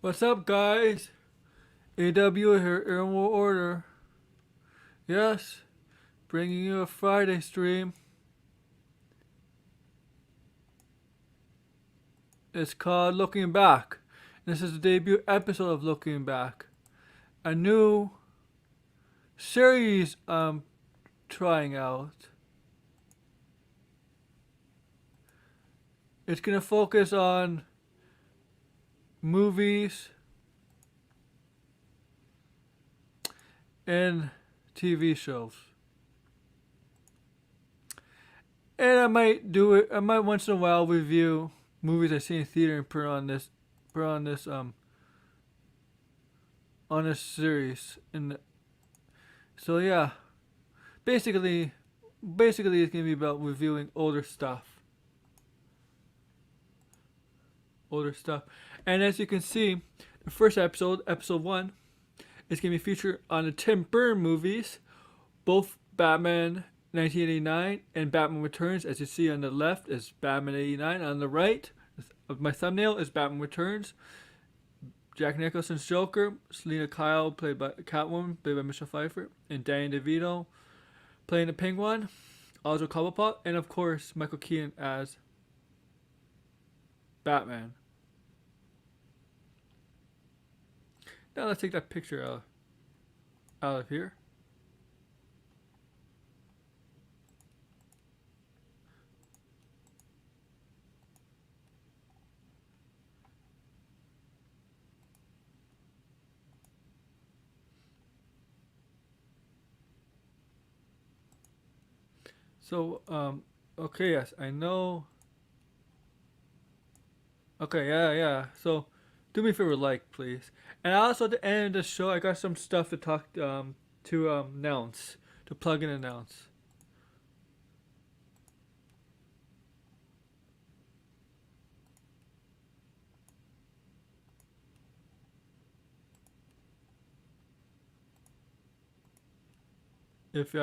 What's up, guys? AW here, in order. Yes, bringing you a Friday stream. It's called Looking Back. This is the debut episode of Looking Back. A new series I'm trying out. It's gonna focus on movies and TV shows. And I might do it. I might once in a while review movies I see in theater and put on this series. And so yeah, basically, it's gonna be about reviewing older stuff. And as you can see, the first episode, episode 1, is gonna be featured on the Tim Burton movies, both Batman 1989 and Batman Returns. As you see on the left is Batman 89. On the right of my thumbnail is Batman Returns. Jack Nicholson's Joker, Selena Kyle played by Catwoman, played by Michelle Pfeiffer, and Danny DeVito playing the Penguin, Audrey Cobblepot, and of course Micheal Keaton as Batman. Now let's take that picture out of here. So, okay, yes, I know. Okay, yeah. So, do me a favor, please. And also at the end of the show, I got some stuff to announce, to plug and announce. If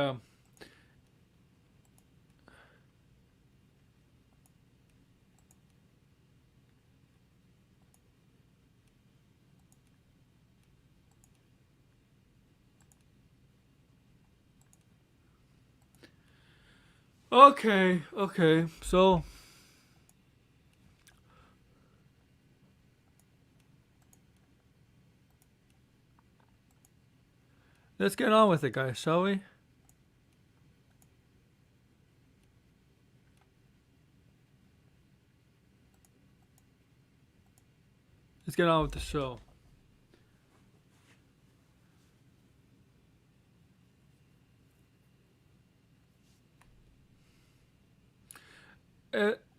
okay. So, let's get on with it, guys, shall we? Let's get on with the show.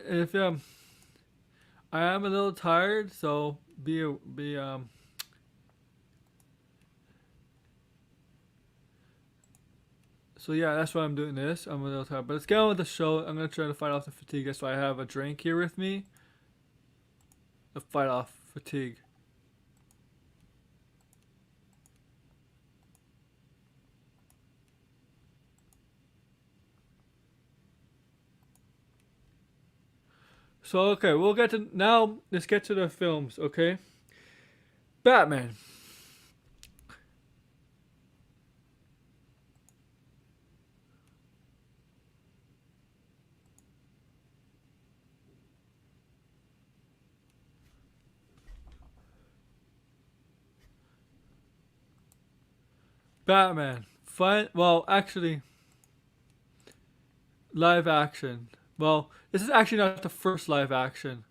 If I am a little tired, so so yeah, that's why I'm doing this. I'm a little tired, but let's get on with the show. I'm gonna try to fight off the fatigue. That's why I have a drink here with me to fight off fatigue. So okay, we'll get to now. Let's get to the films. Okay, Batman. Batman. Fine. Well, actually, live action. Well, this is actually not the first live action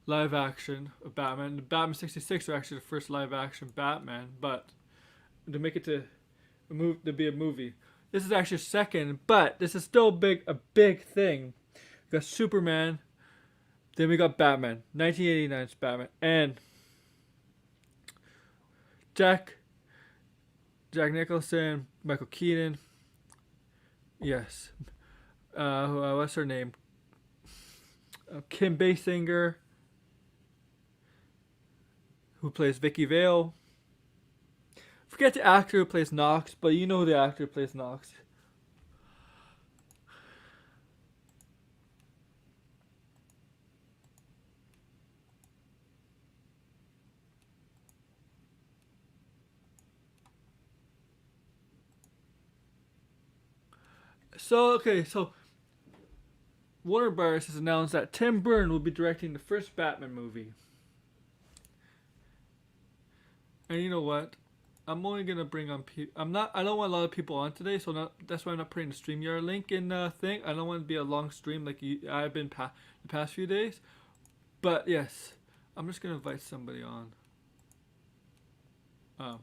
of Batman. The Batman 66 are actually the first live action Batman, but to make it to be a movie. This is actually second, but this is still a big thing. We got Superman, then we got Batman, 1989's Batman, and Jack Nicholson, Micheal Keaton. Yes. What's her name? Kim Basinger, who plays Vicki Vale. Forget the actor who plays Knox, but you know who the actor who plays Knox. So Warner Bros. Has announced that Tim Burton will be directing the first Batman movie. And you know what? I'm only gonna bring on I'm not. I don't want a lot of people on today, so that's why I'm not putting the StreamYard link in the thing. I don't want to be a long stream like I've been the past few days. But yes, I'm just gonna invite somebody on. Um.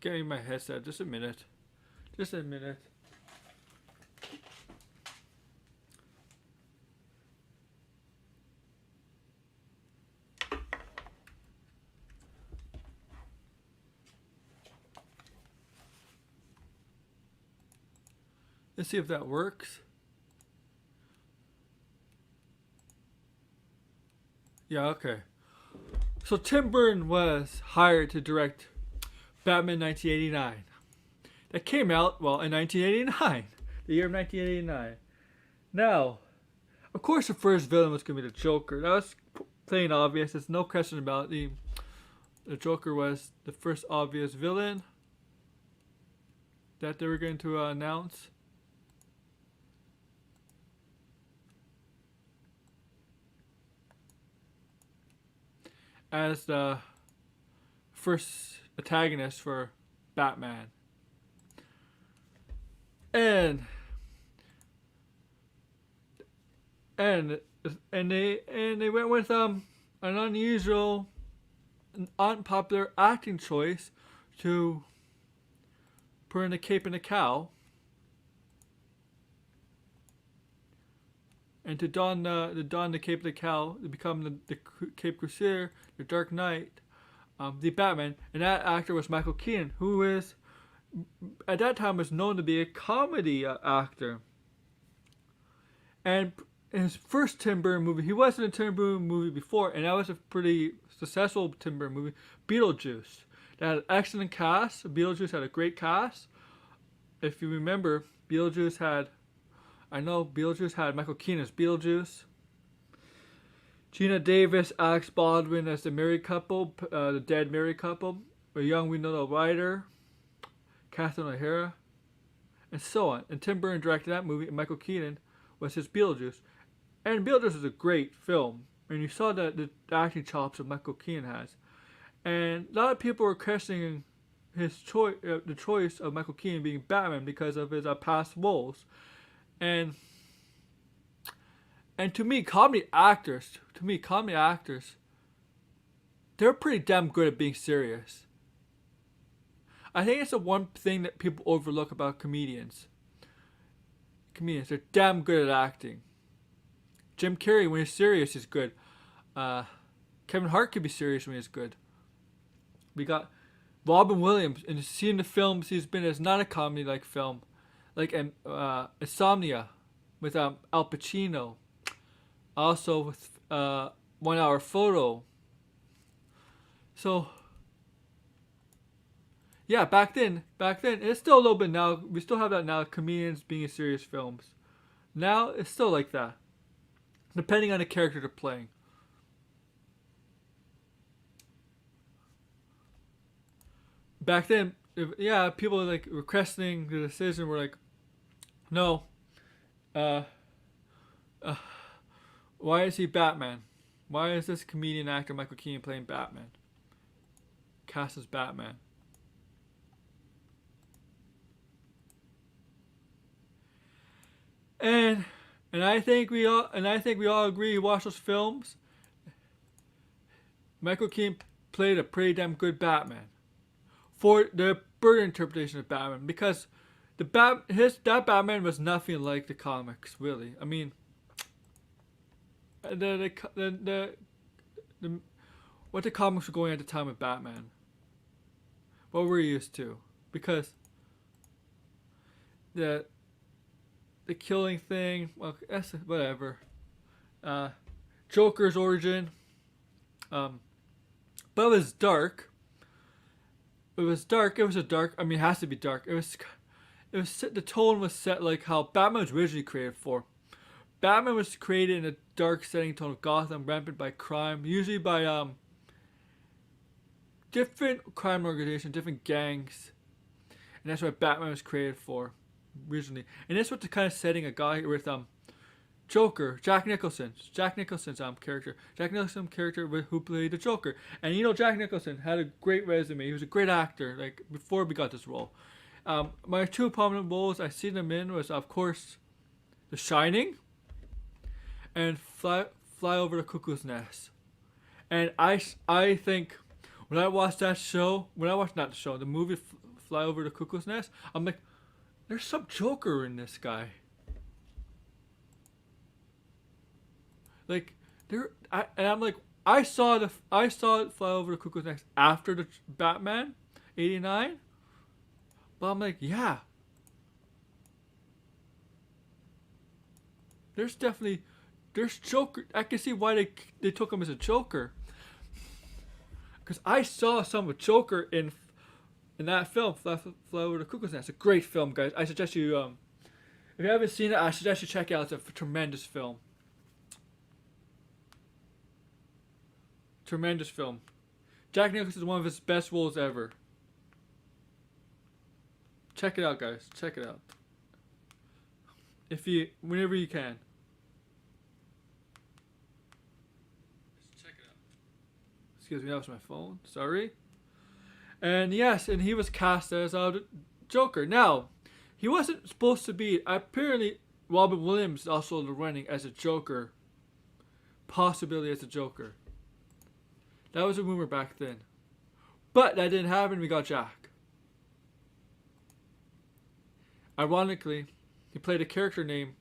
Getting my headset. Just a minute. Just a minute. Let's see if that works. Yeah, okay. So Tim Burton was hired to direct Batman 1989. That came out, well, in 1989. The year of 1989. Now, of course the first villain was going to be the Joker. That was plain obvious. There's no question about it. The Joker was the first obvious villain that they were going to announce. As the first antagonist for Batman. And they went with an unusual, unpopular acting choice to put in a cape and a cowl. And to don the cape and the cowl, to become the Cape Crusader, the Dark Knight, the Batman, and that actor was Micheal Keaton, who is at that time was known to be a comedy actor. And in his first Tim Burton movie, he was in a Tim Burton movie before, and that was a pretty successful Tim Burton movie, Beetlejuice. That had an excellent cast. Beetlejuice had a great cast. If you remember, Beetlejuice had Micheal Keaton as Beetlejuice. Gina Davis, Alex Baldwin as the married couple, the dead married couple. A young Winona Ryder, Catherine O'Hara, and so on. And Tim Burton directed that movie, and Micheal Keaton was his Beetlejuice. And Beetlejuice is a great film. And you saw the acting chops that Micheal Keaton has. And a lot of people were questioning his choice, the choice of Micheal Keaton being Batman because of his past roles. And to me, comedy actors, they're pretty damn good at being serious. I think it's the one thing that people overlook about comedians. They're damn good at acting. Jim Carrey, when he's serious, is good. Kevin Hart can be serious when he's good. We got Robin Williams, and seeing the films he's been in is not a comedy-like film. Like Insomnia with Al Pacino. Also with 1 Hour Photo. So yeah, back then it's still a little bit now. We still have that now. Comedians being in serious films. Now it's still like that, depending on the character they're playing. Back then, yeah, people were like requesting the decision. Were like, no, why is he Batman? Why is this comedian actor Micheal Keaton playing Batman? Cast as Batman. And I think we all agree. Watch those films. Micheal Keaton played a pretty damn good Batman for the Burton interpretation of Batman, because that Batman was nothing like the comics, really. I mean, what the comics were going at the time of Batman, what we're used to, because the killing thing, well, that's whatever. Joker's origin, but it was dark. It was dark. It was a dark. I mean, it has to be dark. It was. The tone was set like how Batman was originally created for. Batman was created in a dark setting tone of Gotham, rampant by crime, usually by different crime organizations, different gangs, and that's what Batman was created for originally. And that's what the kind of setting a guy with Joker, Jack Nicholson's character, Jack Nicholson's character who played the Joker. And Jack Nicholson had a great resume. He was a great actor. Like before we got this role, my two prominent roles I seen him in was of course, The Shining, and Fly Over the Cuckoo's Nest. And I think when I watched that show, the movie Fly Over the Cuckoo's Nest, I'm like, there's some Joker in this guy. Like I'm like, I saw it Fly Over the Cuckoo's Nest after the Batman '89, but I'm like, yeah, there's Joker. I can see why they took him as a Joker, because I saw some of Joker in that film, Fly Over the Cuckoo's Nest. It's a great film, guys. I suggest you if you haven't seen it, I suggest you check it out. It's a tremendous film. Tremendous film. Jack Nicholson is one of his best roles ever. Check it out, guys. Check it out. Whenever you can. Just check it out. Excuse me, that was my phone. Sorry. And yes, and he was cast as the Joker. Now, he wasn't supposed to be. Apparently, Robin Williams is also running as a Joker. Possibility as a Joker. That was a rumor back then. But that didn't happen. We got Jack. Ironically, he played a character name.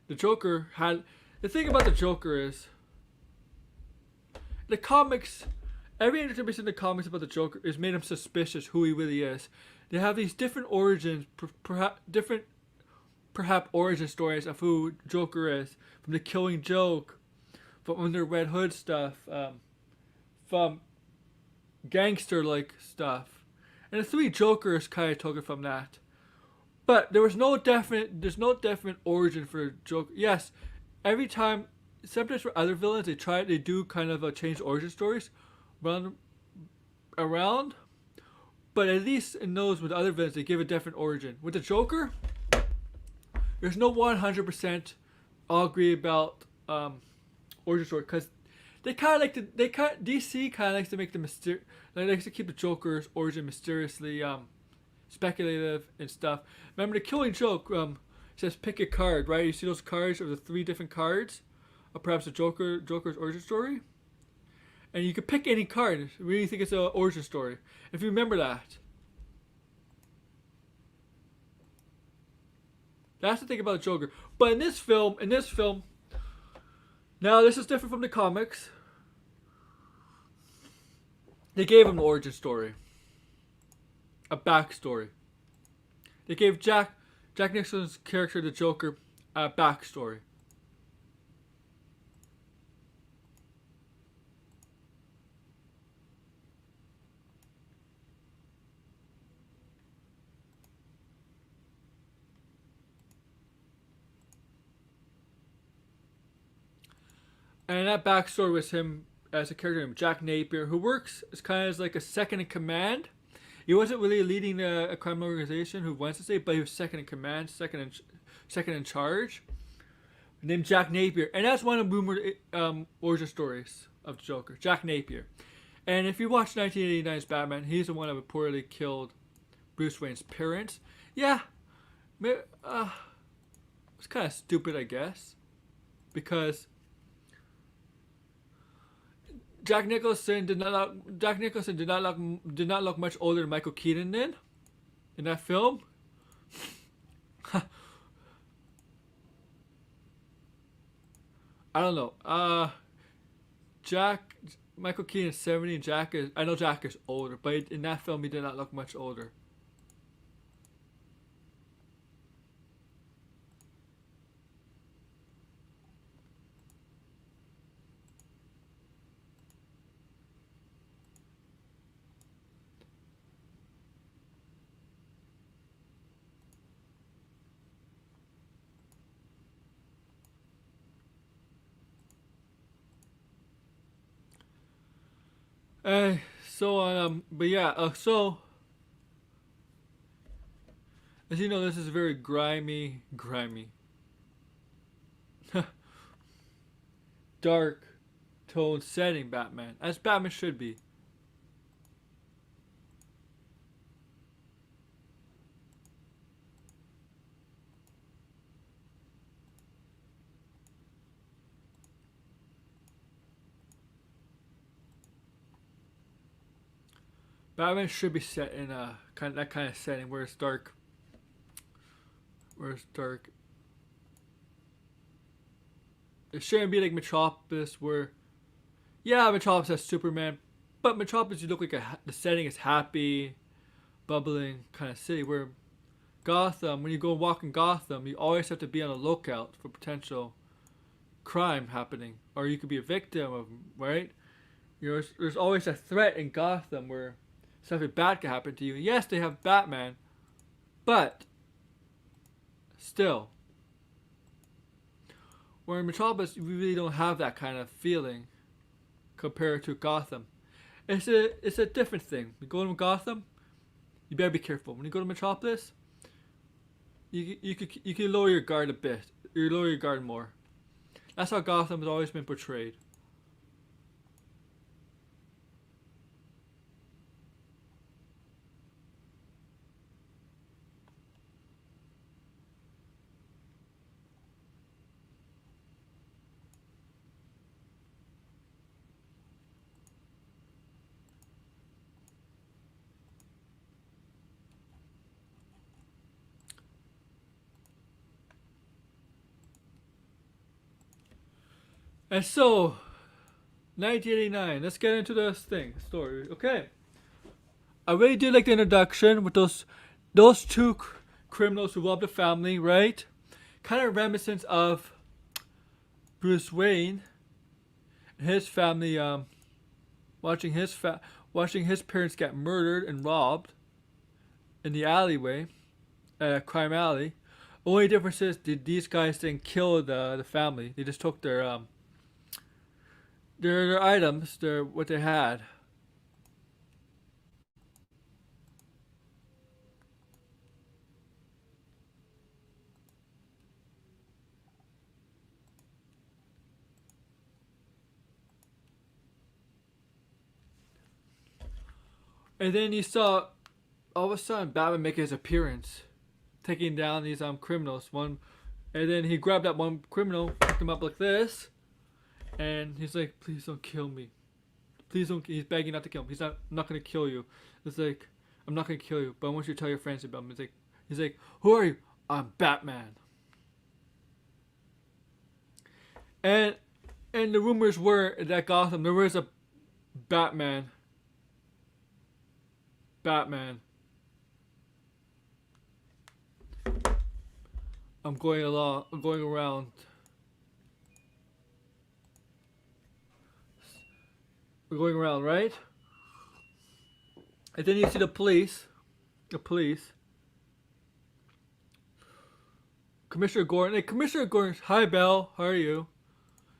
The Joker had... The thing about the Joker is... The comics... Every information in the comics about the Joker is made him suspicious who he really is. They have these different origins, perhaps origin stories of who Joker is. From the Killing Joke, from the Red Hood stuff, from gangster-like stuff. And the three Jokers kind of took it from that. But there's no definite origin for Joker. Yes, every time, sometimes for other villains, they do kind of change origin stories around. But at least in those with other villains, they give a different origin. With the Joker, there's no 100% all agree about origin story, because DC kind of likes to make they likes to keep the Joker's origin mysteriously speculative and stuff. Remember the Killing Joke says pick a card, right? You see those cards of the 3 different cards of perhaps the Joker's origin story, and you could pick any card. Really think it's an origin story. If you remember that. That's the thing about the Joker. But in this film, now this is different from the comics. They gave him an origin story. A backstory. They gave Jack Nicholson's character, the Joker, a backstory. And that backstory was him as a character named Jack Napier, who works as kind of as like a second in command. He wasn't really leading a crime organization, who wants to say, but he was second in command, second in charge, named Jack Napier. And that's one of the rumored origin stories of the Joker, Jack Napier. And if you watch 1989's Batman, he's the one that reportedly killed Bruce Wayne's parents. Yeah, it's kind of stupid, I guess, because Jack Nicholson did not look much older than Micheal Keaton did in that film. I don't know. Micheal Keaton is 70 and I know Jack is older, but in that film he did not look much older. But yeah, so as you know, this is a very grimy, dark tone setting Batman, as Batman should be. Batman should be set in a that kind of setting where it's dark. Where it's dark. It shouldn't be like Metropolis, where yeah, Metropolis has Superman, but Metropolis you look like the setting is happy, bubbling kind of city. Where Gotham, when you go walk in Gotham, you always have to be on the lookout for potential crime happening, or you could be a victim of, right? There's always a threat in Gotham where something bad could happen to you. Yes, they have Batman, but still, where in Metropolis, we really don't have that kind of feeling compared to Gotham. It's a different thing. You go to Gotham, you better be careful. When you go to Metropolis, you can lower your guard a bit. You lower your guard more. That's how Gotham has always been portrayed. And so, 1989. Let's get into this story. Okay. I really did like the introduction with those two criminals who robbed the family, right? Kind of reminiscent of Bruce Wayne and his family, watching his parents get murdered and robbed in the alleyway, crime alley. Only difference is these guys didn't kill the family. They just took their items, what they had. And then you saw all of a sudden Batman make his appearance, taking down these criminals. And then he grabbed that one criminal, picked him up like this, and he's like, "Please don't kill me. Please don't." He's begging not to kill him. I'm not gonna kill you. It's like, "I'm not gonna kill you, but I want you to tell your friends about me." He's like, "Who are you?" "I'm Batman." And the rumors were that Gotham there was a Batman. Batman. I'm going around. We're going around, right? And then you see the police. Commissioner Gordon. Hey, Commissioner Gordon. Hi, Belle. How are you?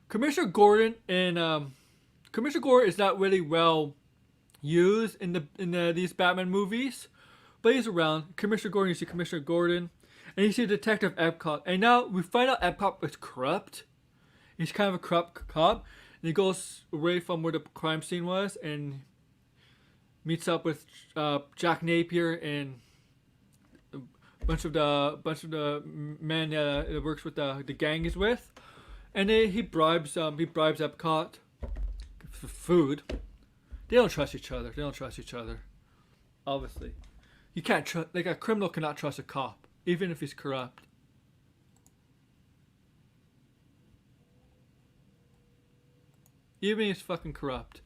Commissioner Gordon and Commissioner Gordon is not really well used in these Batman movies, but he's around. Commissioner Gordon. You see Commissioner Gordon, and you see Detective Epcot. And now we find out Epcot is corrupt. He's kind of a corrupt cop, and he goes away from where the crime scene was and meets up with Jack Napier and a bunch of the men that works with the gang he's with, and he bribes Epcot for food. They don't trust each other. Obviously, you can't trust. Like a criminal cannot trust a cop, even if he's corrupt. Even if he's fucking corrupt.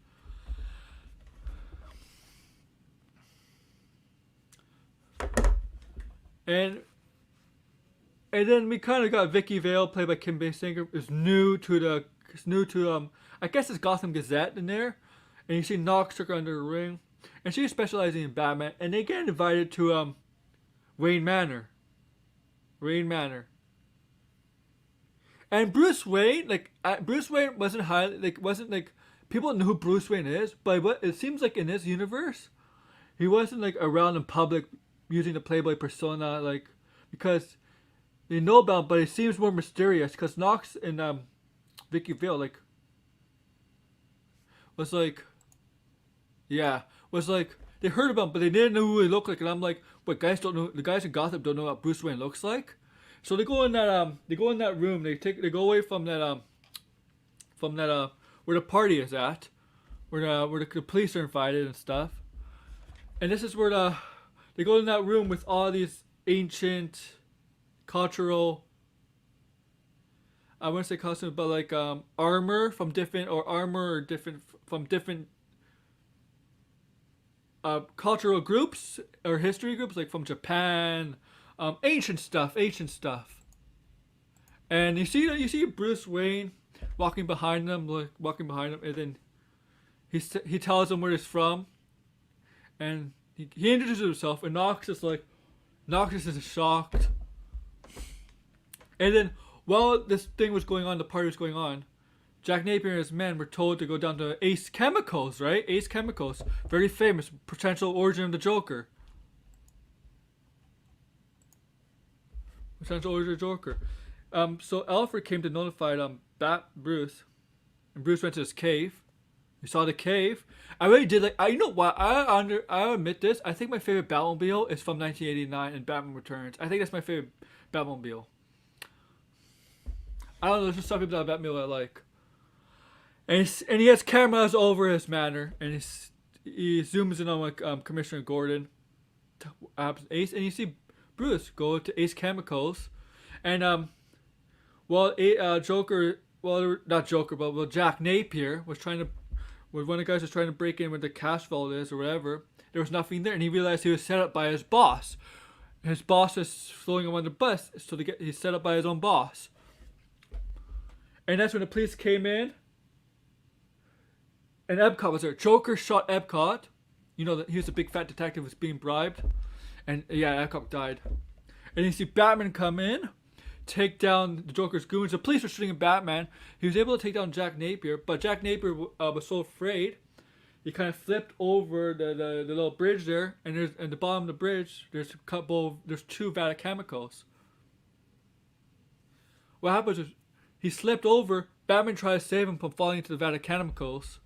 And then we kind of got Vicki Vale, played by Kim Basinger, is new to I guess it's Gotham Gazette in there. And you see Noxer under the ring. And she's specializing in Batman. And they get invited to Wayne Manor. And Bruce Wayne wasn't people know who Bruce Wayne is, but what it seems like in this universe, he wasn't like around in public using the Playboy persona, like because they know about him, but it seems more mysterious because Knox and Vicki Vale was like, yeah, was like they heard about him, but they didn't know who he looked like, and I'm like, what guys don't know? The guys in Gotham don't know what Bruce Wayne looks like, so they go in that room, they go away from that where the party is at, where the police are invited and stuff, and this is where they go in that room with all these ancient cultural, I wouldn't say costumes, but like armor from different cultural groups or history groups, like from Japan, ancient stuff, and you see Bruce Wayne walking behind them, and then he tells them where he's from, and he introduces himself, and Knox is shocked. And then while this thing was going on, the party was going on, Jack Napier and his men were told to go down to Ace Chemicals, right? Ace Chemicals, very famous, potential origin of the Joker. So Alfred came to notify Bruce, and Bruce went to his cave. We saw the cave. I really did like. You know what? I admit this. I think my favorite Batmobile is from 1989 and Batman Returns. I think that's my favorite Batmobile. I don't know. There's just some people about Batmobile I like. And he has cameras over his manor, and he zooms in on like Commissioner Gordon, Ace, and you see Bruce go to Ace Chemicals, and Jack Napier was one of the guys was trying to break in where the cash vault is or whatever. There was nothing there, and he realized he was set up by his boss. His boss is throwing him on the bus, so he's set up by his own boss. And that's when the police came in. And Epcot was there. Joker shot Epcot. You know that he was a big fat detective who was being bribed. And yeah, Epcot died. And you see Batman come in, take down the Joker's goons. The police were shooting at Batman. He was able to take down Jack Napier, but Jack Napier was so afraid, he kind of flipped over the little bridge there. And at the bottom of the bridge, there's two vat of chemicals. What happens is he slipped over. Batman tried to save him from falling into the vat of chemicals.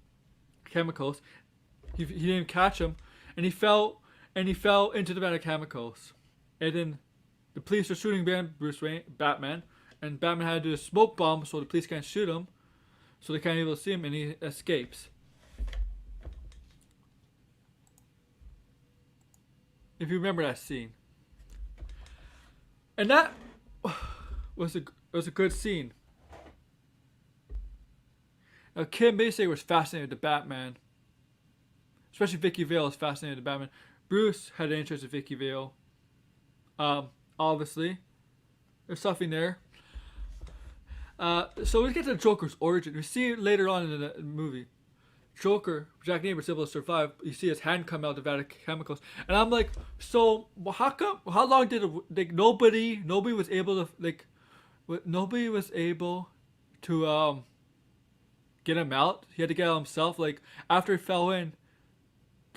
He didn't catch him, and he fell into the vat of chemicals. And then the police are shooting Batman, and Batman had to do a smoke bomb so the police can't shoot him, so they can't able to see him, and he escapes. If you remember that scene, and that was a good scene. Now, Kim basically was fascinated with Batman. Especially Vicki Vale was fascinated with Batman. Bruce had an interest in Vicki Vale. Obviously. There's something there. So we get to the Joker's origin. We see it later on in the movie. Joker, Jack Napier, is able to survive. You see his hand come out of the vat of chemicals. And I'm like, so how long did nobody was able to get him out? He had to get out himself. Like, after he fell in,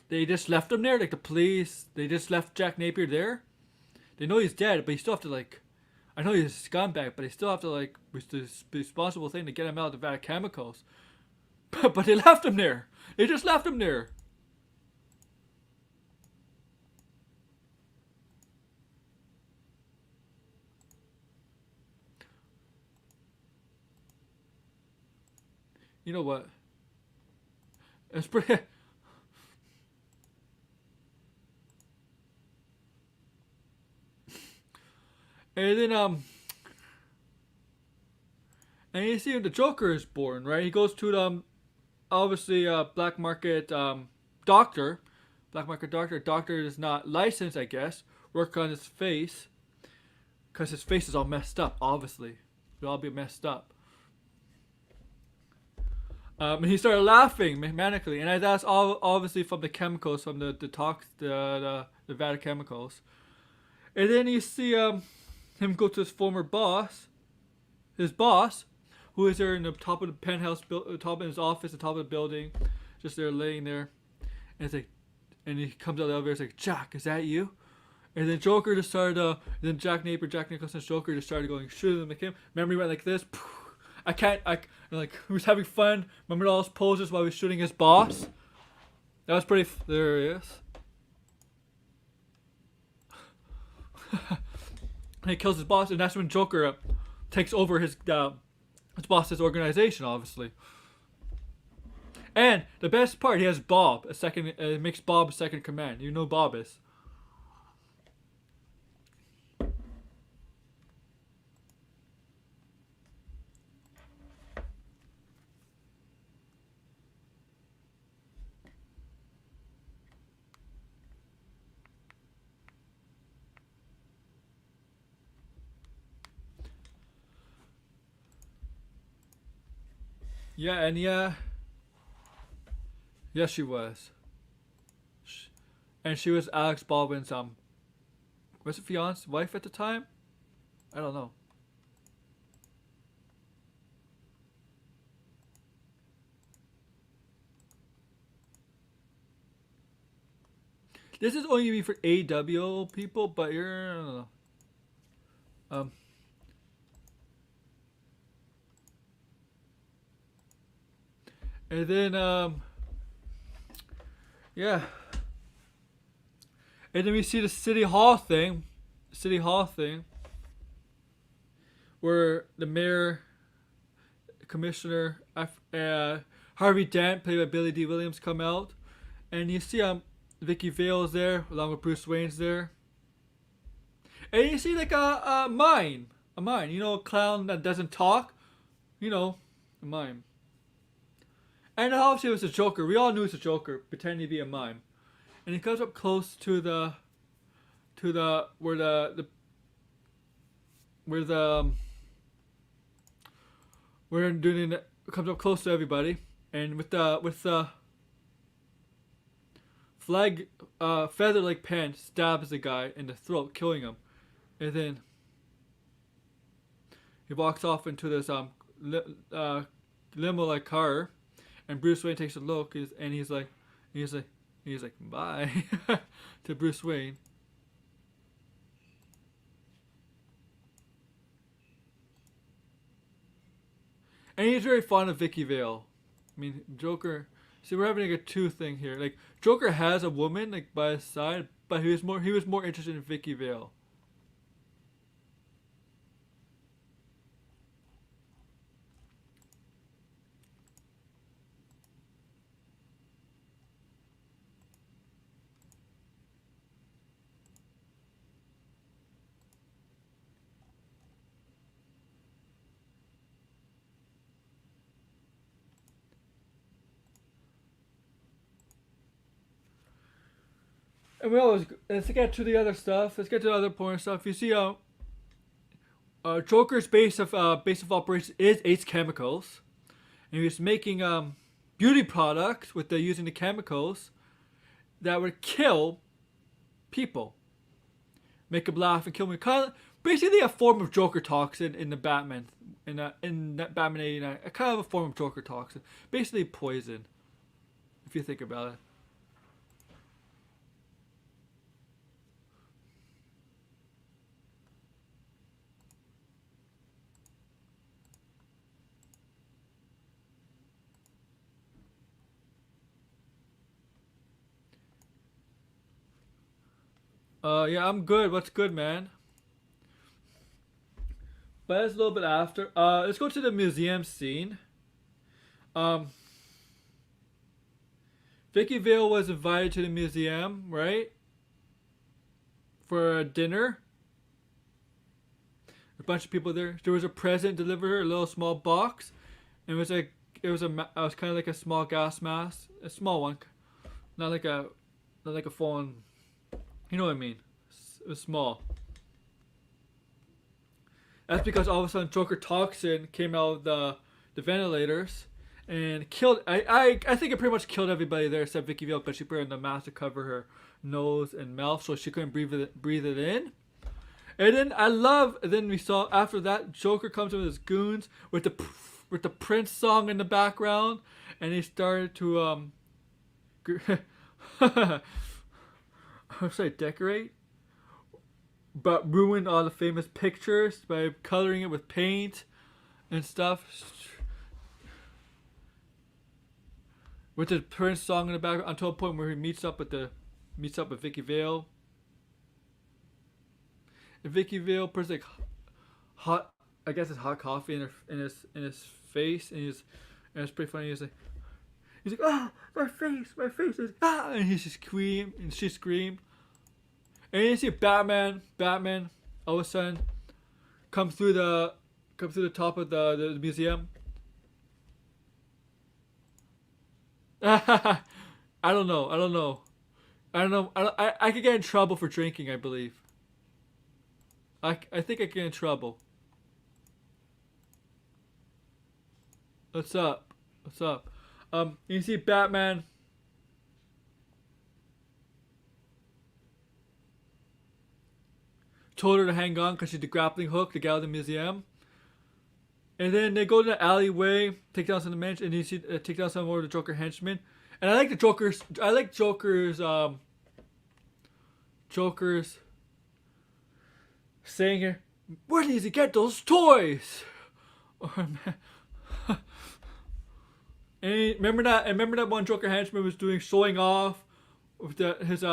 they just left him there. Like, the police, they just left Jack Napier there. They know he's dead, but you still have to, like, I know he's a scumbag, but they still have to, like, it's the responsible thing to get him out of the vat of chemicals. But they left him there. They just left him there. You know what? It's pretty. And then and you see when the Joker is born, right? He goes to obviously black market doctor. Black market doctor. Doctor is not licensed, I guess. Work on his face, because his face is all messed up. Obviously, it'll all be messed up. And he started laughing manically, and that's all obviously from the chemicals, from the vat of chemicals. And then you see him go to his former boss, who is there in the top of the penthouse, top of his office, the top of the building, just there laying there, and it's like, and he comes out of the elevator. It's like, Jack, is that you? And then Joker just started. Then Jack Nicholson's Joker just started going shooting him. Like him. Remember, he went like this. I can't. Like he was having fun. Remember all those poses while he was shooting his boss. That was pretty. There he is. And he kills his boss, and that's when Joker takes over his boss's organization, obviously. And the best part, he has Bob a second. Makes Bob a second command. You know Bob is. Yeah, and yeah. Yes, she was. And she was Alex Baldwin's was it fiance, wife at the time? I don't know. This is only be for AW people, but you're I don't know. And then yeah. And then we see the City Hall thing, where the mayor, commissioner, Harvey Dent, played by Billy D. Williams, come out, and you see Vicki Vale is there along with Bruce Wayne's there, and you see like a mime, you know, a clown that doesn't talk, you know, a mime. And obviously it was a Joker. We all knew it was a Joker, pretending to be a mime. And he comes up close to the where doing it, comes up close to everybody, and with the flag feather like pen stabs the guy in the throat, killing him, and then he walks off into this limo like car, and Bruce Wayne takes a look, and he's like bye to Bruce Wayne. And he's very fond of Vicki Vale. I mean, Joker. See, we're having like a two thing here. Like Joker has a woman like by his side, but he was more interested in Vicki Vale. And let's get to the other stuff. Let's get to the other porn stuff. You see, Joker's base of operations is Ace Chemicals, and he was making beauty products with using the chemicals that would kill people, make them laugh and kill them. Kind of, basically a form of Joker toxin in the Batman in that Batman '89. A kind of a form of Joker toxin, basically poison, if you think about it. Yeah, I'm good. What's good, man? But it's a little bit after. Let's go to the museum scene. Um, Vicki Vale was invited to the museum, right? For a dinner. A bunch of people there. There was a present delivered her, a little small box. And it was kind of like a small gas mask, a small one, not like a phone. You know what I mean? It was small. That's because all of a sudden Joker toxin came out of the ventilators and killed. I think it pretty much killed everybody there except Vicki Vale, because she put on the mask to cover her nose and mouth so she couldn't breathe it in. And then we saw after that Joker comes in with his goons with the with the Prince song in the background, and he started to I was say decorate, but ruined all the famous pictures by coloring it with paint and stuff. With the Prince song in the background, until a point where he meets up with Vicki Vale. And Vicki Vale puts like hot, I guess it's hot coffee in his face, and it's pretty funny. He's like, ah, my face, he's like, ah, and he scream, and she screamed. And you see Batman, all of a sudden, come through the top of the museum. I don't know. I could get in trouble for drinking, I believe. I think I could get in trouble. What's up? You see Batman told her to hang on because she's the grappling hook to get out of the museum. And then they go to the alleyway, take down some of the men, and you see take down some more of the Joker henchmen. And I like Joker's saying here, where does he get those toys? And remember that one Joker henchman was showing off with his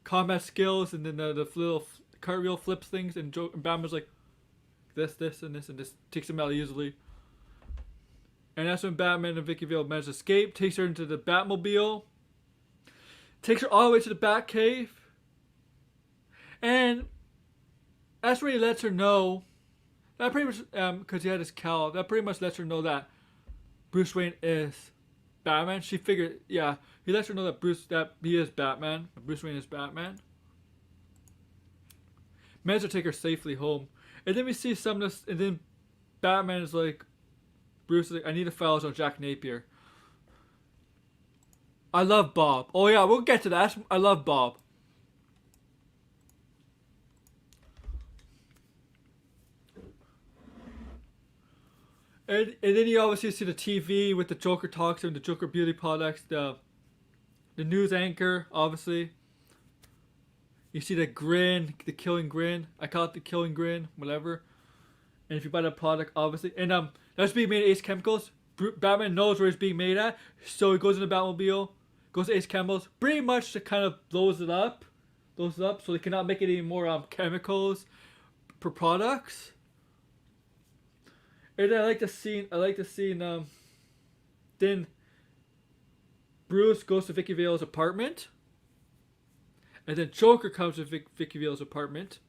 combat skills, and then the little cartwheel flips things, and Batman was like this and this takes him out easily. And that's when Batman and Vicki Vale manage to escape, takes her into the Batmobile, takes her all the way to the Batcave, and that's where he lets her know that pretty much because he had his cowl, that pretty much lets her know that Bruce Wayne is Batman. She figured, yeah, he lets her know that he is Batman. Bruce Wayne is Batman. Managed to take her safely home. And then we see some of this, and then Batman is like, Bruce is like, I need the files on Jack Napier. I love Bob. Oh yeah, we'll get to that. I love Bob. And then you obviously see the TV with the Joker talks and the Joker beauty products, the news anchor, obviously. You see the grin, the killing grin. I call it the killing grin, whatever. And if you buy the product, obviously. And that's being made at Ace Chemicals. Batman knows where it's being made at. So he goes in the Batmobile, goes to Ace Chemicals, pretty much to kind of blows it up so they cannot make any more chemicals per products. And then I like the scene. Then Bruce goes to Vicki Vale's apartment. And then Joker comes to Vicki Vale's apartment.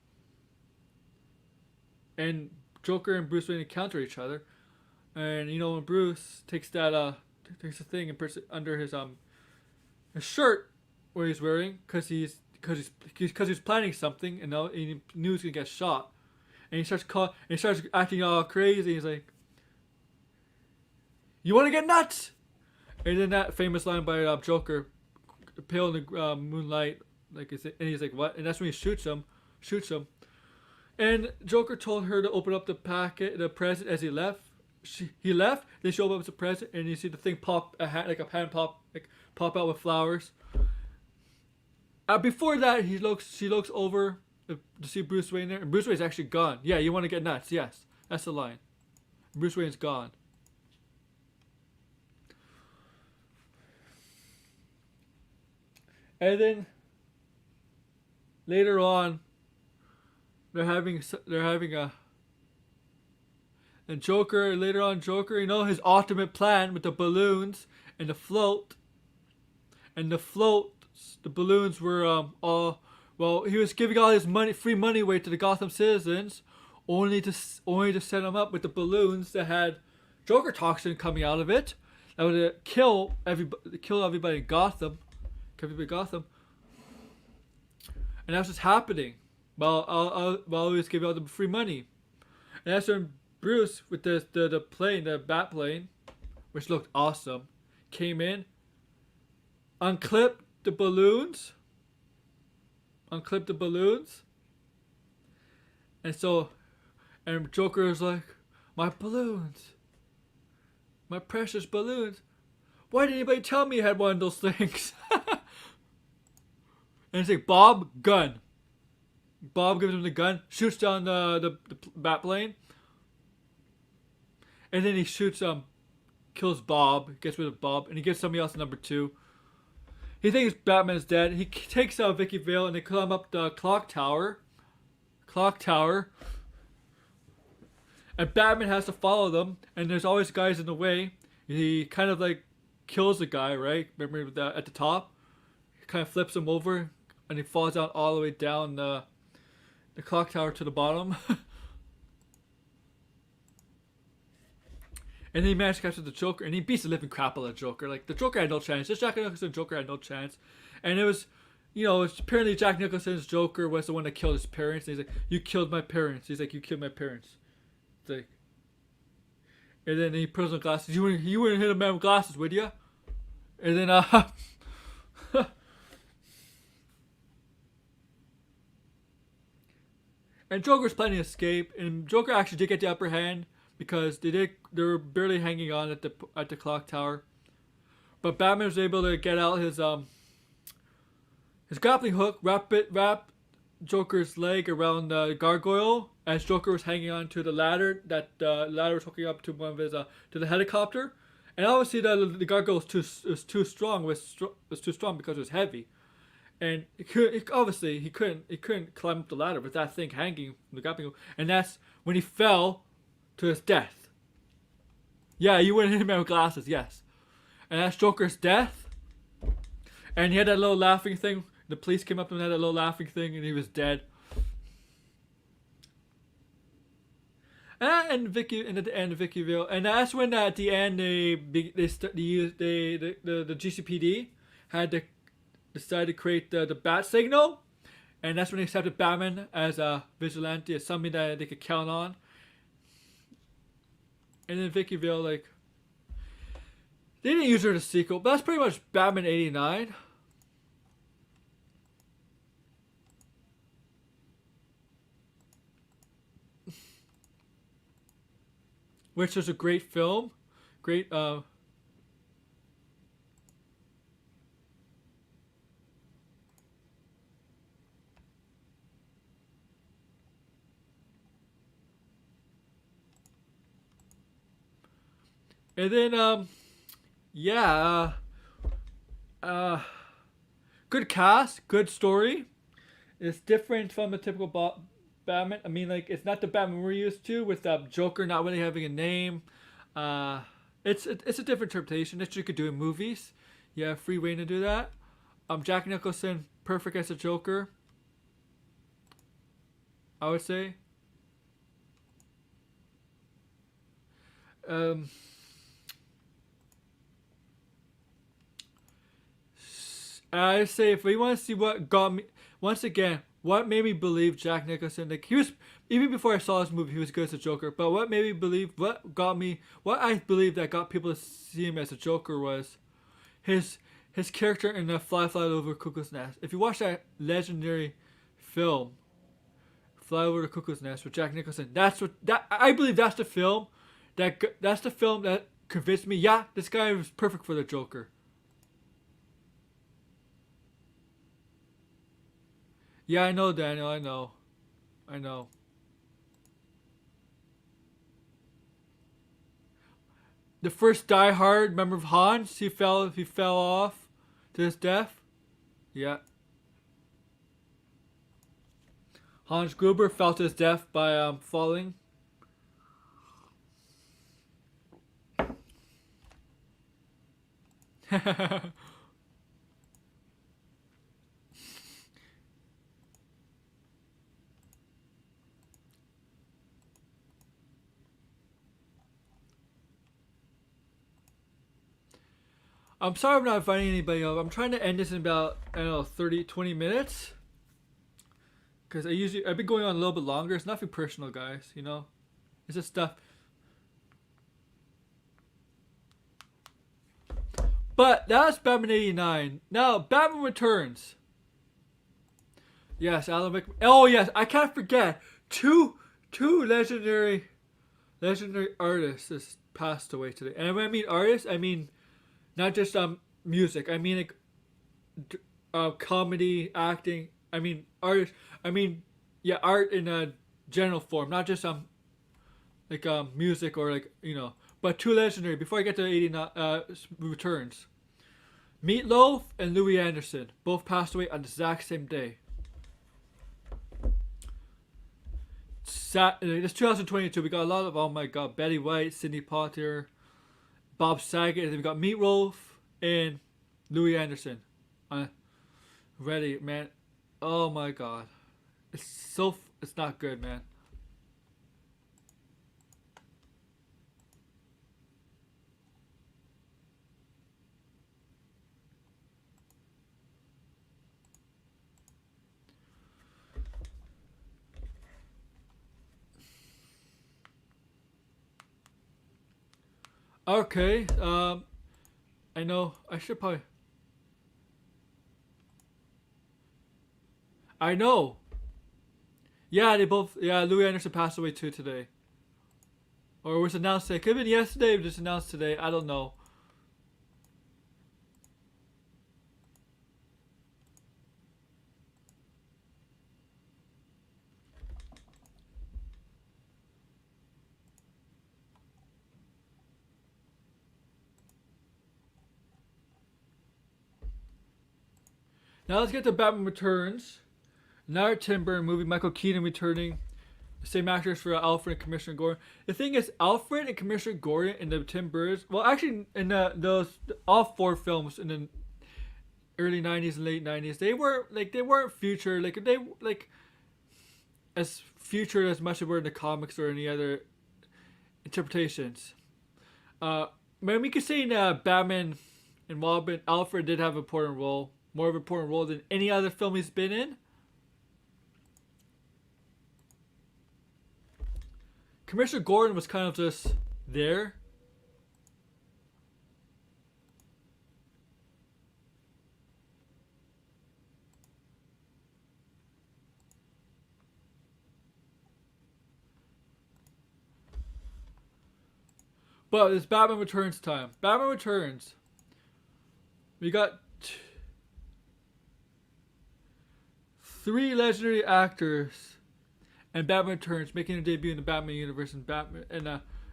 And Joker and Bruce Wayne encounter each other. And when Bruce takes the thing and puts it under his shirt where he's wearing, because he's planning something, and he knew he was gonna get shot. And he starts acting all crazy. He's like, "You want to get nuts?" And then that famous line by Joker, pale in the moonlight, and he's like, "What?" And that's when he shoots him. And Joker told her to open up the present as he left. He left. Then she opened up the present, and you see the thing pop, a hand pop out with flowers. Before that, she looks over to see Bruce Wayne there, and Bruce Wayne's actually gone. Yeah, you want to get nuts? Yes, that's the line. Bruce Wayne's gone. And then later on, they're having a. And Joker, his ultimate plan with the balloons and the float. And the balloons were all. Well, he was giving all his free money away to the Gotham citizens, only to set them up with the balloons that had Joker toxin coming out of it. That would kill everybody in Gotham. And that's what's happening. While he was giving out the free money. And that's when Bruce, with the plane, the bat plane, which looked awesome, came in, unclipped the balloons, and Joker was like, "My balloons." My precious balloons. Why didn't anybody tell me I had one of those things? And it's like, Bob, gun. Bob gives him the gun, shoots down the bat plane. And then he shoots, kills Bob, gets rid of Bob, and he gives somebody else number 2. He thinks Batman's dead. He takes out Vicki Vale and they climb up the clock tower. And Batman has to follow them, and there's always guys in the way. He kind of like kills the guy, right? Remember that at the top? He kind of flips him over, and he falls down all the way down the clock tower to the bottom. And then he managed to capture the Joker, and he beats the living crap out of the Joker. Like, the Joker had no chance. This Jack Nicholson Joker had no chance. And it was, apparently Jack Nicholson's Joker was the one that killed his parents. And he's like, you killed my parents. He's like, you killed my parents. It's like, and then he puts on glasses. You wouldn't hit a man with glasses, would you? And then, and Joker's planning to escape, and Joker actually did get the upper hand because they were barely hanging on at the clock tower. But Batman was able to get out his grappling hook, wrap Joker's leg around the gargoyle as Joker was hanging on to the ladder that ladder was hooking up to one of his to the helicopter. And obviously the gargoyle was too strong because it was heavy. And he couldn't climb up the ladder with that thing hanging from the grappling hook. And that's when he fell to his death. Yeah, you wouldn't hit him with glasses, yes. And that's Joker's death. And he had that little laughing thing. The police came up and had that little laughing thing, and he was dead. And at the end, Vicki Vale, and that's when at the end the GCPD had to decide to create the bat signal, and that's when they accepted Batman as a vigilante, as something that they could count on. And then Vicki Vale, like, they didn't use her in the sequel, but that's pretty much Batman '89. Which was a great film. Great, and then, good cast, good story. It's different from the typical Batman. I mean, like, it's not the Batman we're used to with Joker not really having a name. It's a different interpretation that you could do in movies. You have free reign to do that. Jack Nicholson, perfect as a Joker, I would say. I say if we want to see what got me, once again, what made me believe Jack Nicholson, like, he was, even before I saw this movie, he was good as a Joker, but what made me believe, what I believe that got people to see him as a Joker was his character in the Fly Over Cuckoo's Nest. If you watch that legendary film, Fly Over the Cuckoo's Nest with Jack Nicholson, I believe that's the film that convinced me, yeah, this guy was perfect for the Joker. Yeah, I know, Daniel. I know. The first Die Hard, remember Hans? He fell off to his death. Yeah. Hans Gruber fell to his death by falling. I'm sorry I'm not inviting anybody else. I'm trying to end this in about, 20 minutes. Because I've been going on a little bit longer. It's nothing personal, guys, It's just stuff. But that's Batman '89. Now, Batman Returns. Yes, Alan Rickman. Oh, yes, I can't forget. Two legendary artists. passed away today. And when I mean artists, I mean not just music. I mean like comedy, acting. I mean artists. I mean yeah, art in a general form, not just like music or like But two legendary. Before I get to 89 returns, Meatloaf and Louis Anderson both passed away on the exact same day. It's 2022. We got a lot of, oh my god, Betty White, Sidney Poitier, Bob Saget, and then we got Meatloaf and Louis Anderson. Ready, man. Oh my god. It's not good, man. Okay, I know, I should probably, I know. Yeah, Louis Anderson passed away too today. Or it was announced today. Could have been yesterday, but just announced today. I don't know. Now let's get to Batman Returns. Another Tim Burton movie. Micheal Keaton returning. The same actors for Alfred and Commissioner Gordon. The thing is, Alfred and Commissioner Gordon in the Tim Burton, well, actually, in those all four films in the early '90s and late '90s, they weren't future like as future as much as were in the comics or any other interpretations. Man, we could say in Batman and Robin, Alfred did have an important role, more of an important role than any other film he's been in. Commissioner Gordon was kind of just there. But it's Batman Returns time. Batman Returns. We got three legendary actors and Batman Returns making a debut in the Batman universe and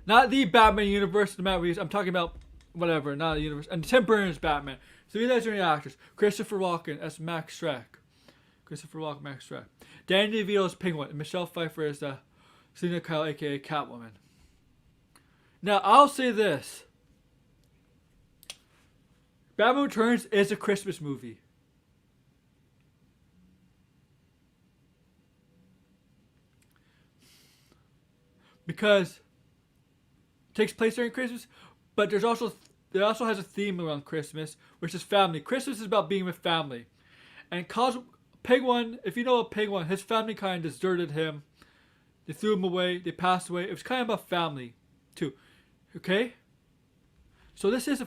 not the Batman universe. The Matt Reeves. I'm talking about whatever, not the universe. And Tim Burton's Batman. Three legendary actors: Christopher Walken as Max Schreck. Max Schreck. Danny DeVito as Penguin, and Michelle Pfeiffer as Selena Kyle, aka Catwoman. Now I'll say this: Batman Returns is a Christmas movie. Because it takes place during Christmas, but it also has a theme around Christmas, which is family. Christmas is about being with family. And cause Penguin, if you know a Penguin, his family kind of deserted him. They threw him away. They passed away. It was kind of about family, too. Okay? So this is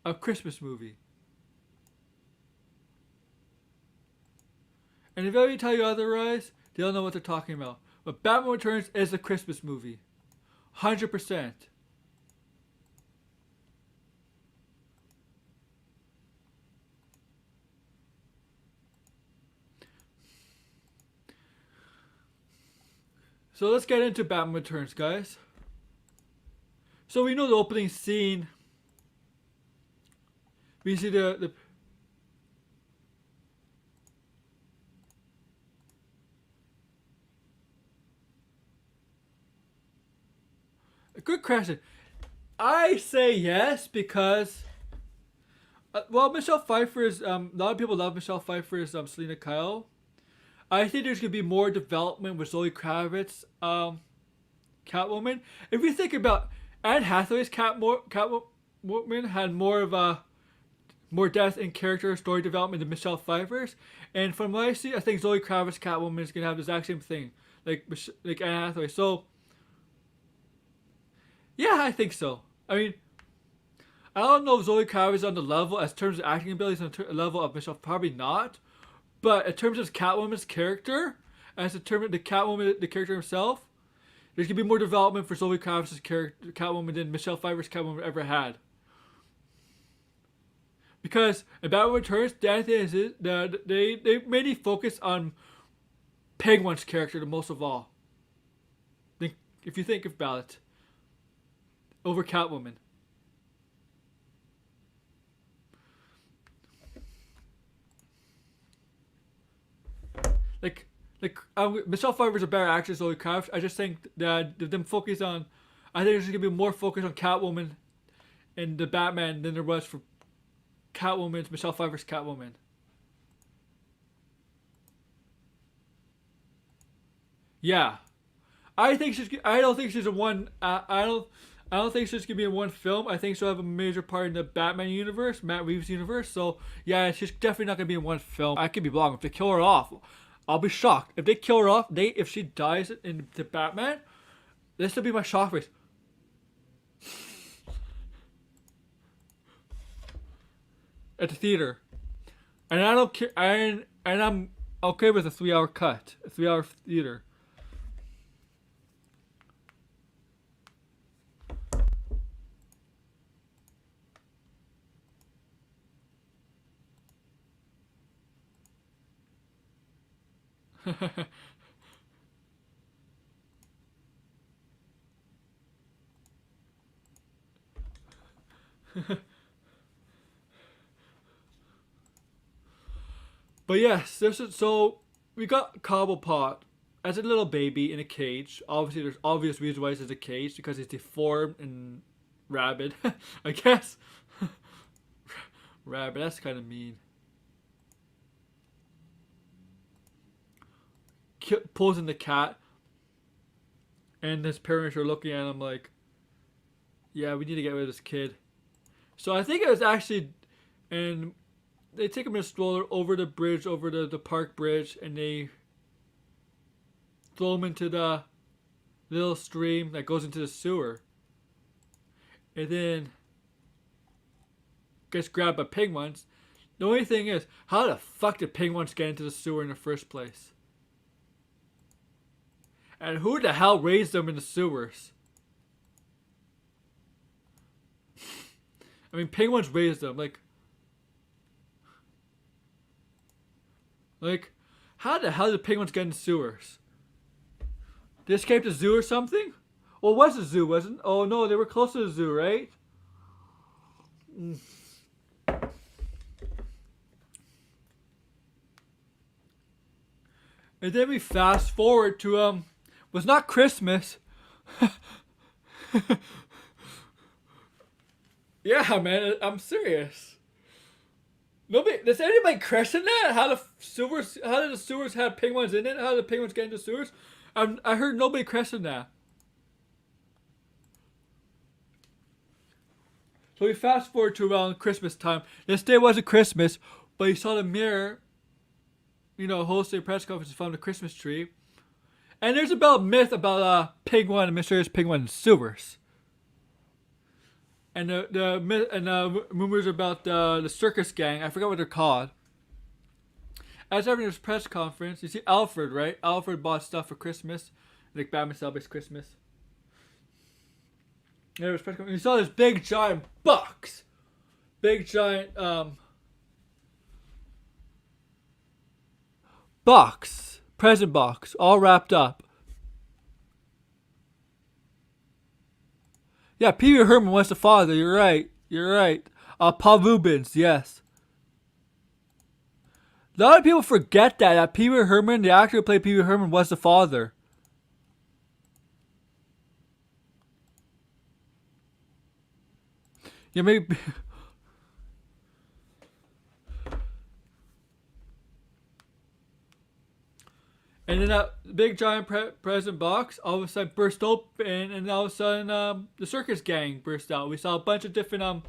a Christmas movie. And if anybody tell you otherwise, they don't know what they're talking about. But Batman Returns is a Christmas movie. 100%. So let's get into Batman Returns, guys. So we know the opening scene. We see the good question. I say yes because, Michelle Pfeiffer is. A lot of people love Michelle Pfeiffer as Selena Kyle. I think there's gonna be more development with Zoe Kravitz, Catwoman. If you think about Anne Hathaway's Catwoman had more of a more depth in character story development than Michelle Pfeiffer's, and from what I see, I think Zoe Kravitz Catwoman is gonna have the exact same thing, like Anne Hathaway. So. Yeah, I think so. I mean, I don't know if Zoe Kravitz is on the level as terms of acting abilities on the level of Michelle. Probably not. But in terms of Catwoman's character, as in terms of the Catwoman, the character himself, There's gonna be more development for Zoe Kravitz's character Catwoman than Michelle Pfeiffer's Catwoman ever had. Because in Batman Returns, the only thing is that they mainly focus on Penguin's character the most of all. If you think about it, over Catwoman. Michelle Pfeiffer's a better actress than Zoe Kravitz. I just think that them focus on, I think there's gonna be more focus on Catwoman in the Batman than there was for Catwoman's Michelle Pfeiffer's Catwoman. Yeah, I think she's. I don't think she's a one. I don't. I don't think she's gonna be in one film. I think she'll have a major part in the Batman universe, Matt Reeves' universe. So yeah, she's definitely not gonna be in one film. I could be wrong. If they kill her off, I'll be shocked. If they kill her off, if she dies in the Batman, this will be my shock face. At the theater, and I don't care. And I'm okay with a 3-hour cut, a 3-hour theater. But yes, this is so we got Cobblepot as a little baby in a cage. Obviously, there's obvious reasons why he's a cage because he's deformed and rabid. I guess. Rabid. That's kind of mean. Pulls in the cat, and his parents are looking at him like, "Yeah, we need to get rid of this kid." So I think it was actually, and they take him in a stroller over the bridge, over the park bridge, and they throw him into the little stream that goes into the sewer. And then gets grabbed by penguins. The only thing is, how the fuck did penguins get into the sewer in the first place? And who the hell raised them in the sewers? I mean, penguins raised them. Like, how the hell did penguins get in the sewers? They escaped the zoo or something? Well, it was a zoo, wasn't it? Oh no, they were close to the zoo, right? And then we fast forward to was not Christmas. Yeah, man, I'm serious. Nobody does anybody question that? How did the sewers have penguins in it? How did the penguins get into sewers? I heard nobody question that. So we fast forward to around Christmas time. This day wasn't Christmas, but you saw the mirror, hosting a press conference in front of the Christmas tree. And there's a myth about penguin and mysterious penguin in sewers. And the rumors about the circus gang, I forgot what they're called. As having this press conference, you see Alfred, right? Alfred bought stuff for Christmas, like Batman celebrates Christmas. There was press conference. You saw this big giant box, present box, all wrapped up. Yeah, Pee Wee Herman was the father. You're right. Paul Rubens, yes. A lot of people forget that Pee Wee Herman, the actor who played Pee Wee Herman, was the father. Yeah, maybe. And then that big giant present box all of a sudden burst open, and all of a sudden the circus gang burst out. We saw a bunch of different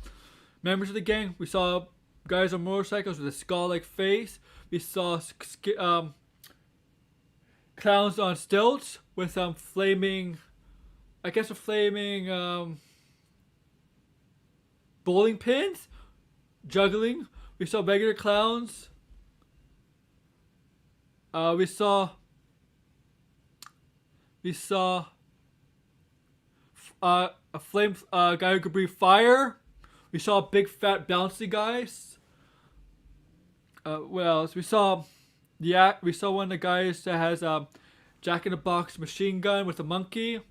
members of the gang. We saw guys on motorcycles with a skull-like face. We saw clowns on stilts with flaming bowling pins, juggling. We saw regular clowns. We saw a flame guy who could breathe fire. We saw big fat bouncy guys. What else? We saw one of the guys that has a Jack in the Box machine gun with a monkey.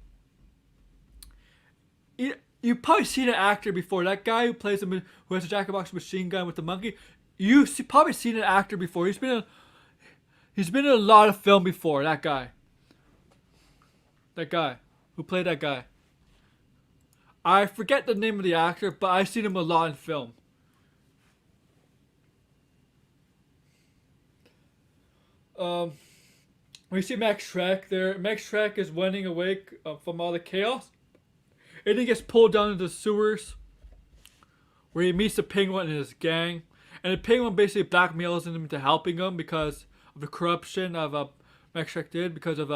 You've probably seen an actor before. That guy who has a Jack in the Box machine gun with the monkey. You've probably seen an actor before. He's been in a lot of film before. That guy who played that guy. I forget the name of the actor, but I've seen him a lot in film. We see Max Shrek there. Max Shrek is running away from all the chaos. And he gets pulled down into the sewers, where he meets the Penguin and his gang. And the Penguin basically blackmails him into helping him because of the corruption of Max Shrek did. Because of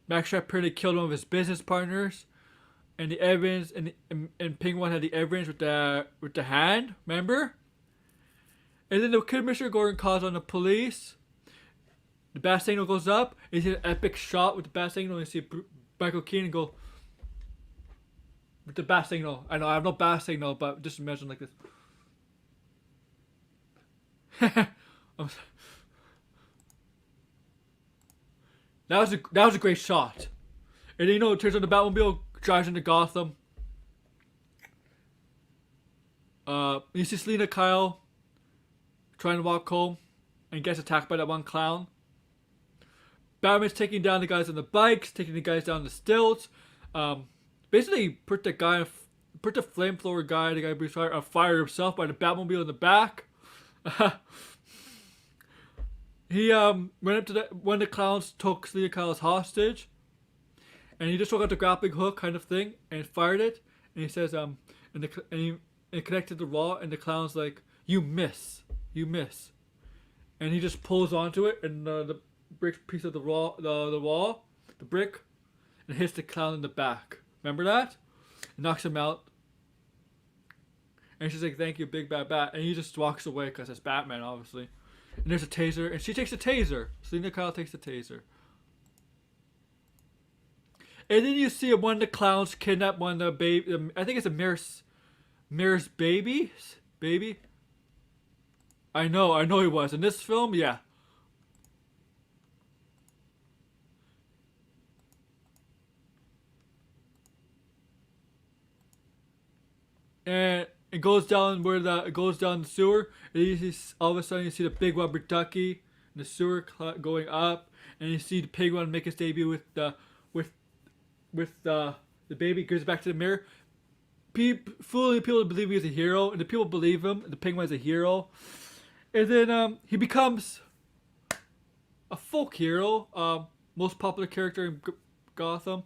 Max Shrek apparently killed one of his business partners. And the evidence, and Penguin had the evidence with the hand, remember? And then the Commissioner Gordon calls on the police. The bat signal goes up. And you see an epic shot with the bat signal. And you see Micheal Keaton go with the bat signal. I know I have no bat signal, but just imagine like this. That was a great shot. And then, it turns out the Batmobile drives into Gotham. You see Selena Kyle trying to walk home and gets attacked by that one clown. Batman's taking down the guys on the bikes, taking the guys down the stilts. Basically put the flamethrower guy, the guy Bruce Fire, on fire himself by the Batmobile in the back. He went up to one of the clowns, took Selena Kyle's hostage, and he just took out the grappling hook kind of thing and fired it. And he says, and it connected the wall, and the clown's like, "You miss." And he just pulls onto it, and the brick piece of the wall, the brick, and hits the clown in the back. Remember that? It knocks him out. And she's like, "Thank you, big bad bat." And he just walks away because it's Batman, obviously. And there's a taser, and she takes the taser. Selena Kyle takes the taser. And then you see one of the clowns kidnap one of the baby. I think it's a Mayor's baby. I know he was. In this film, yeah. And it goes down the sewer. And all of a sudden you see the big rubber ducky in the sewer going up, and you see the Penguin make his debut with the baby. Goes back to the mirror. Fooling people to believe he's a hero, and the people believe him. The Penguin's a hero. And then he becomes a folk hero, most popular character in Gotham.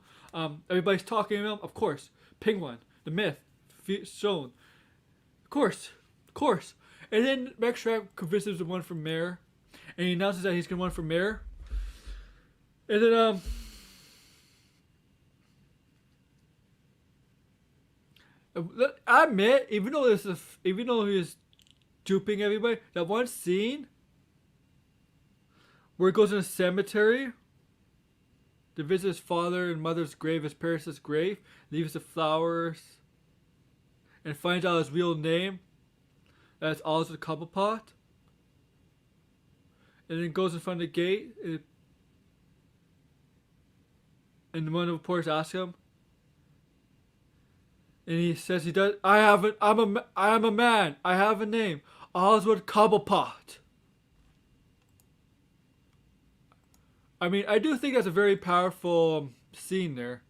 Everybody's talking to him. Of course, Penguin, the myth, shown. Of course. And then Max Shrek convinces him to run for mayor, and he announces that he's gonna run for mayor. And then I admit, even though he's duping everybody, that one scene where he goes in a cemetery to visit his father and mother's grave, his parents' grave, leaves the flowers, and finds out his real name, that's Oswald Cobblepot, and then goes in front of the gate, and one of the reporters asks him, and he says he does. I am a man. I have a name. Oswald Cobblepot. I mean, I do think that's a very powerful scene there.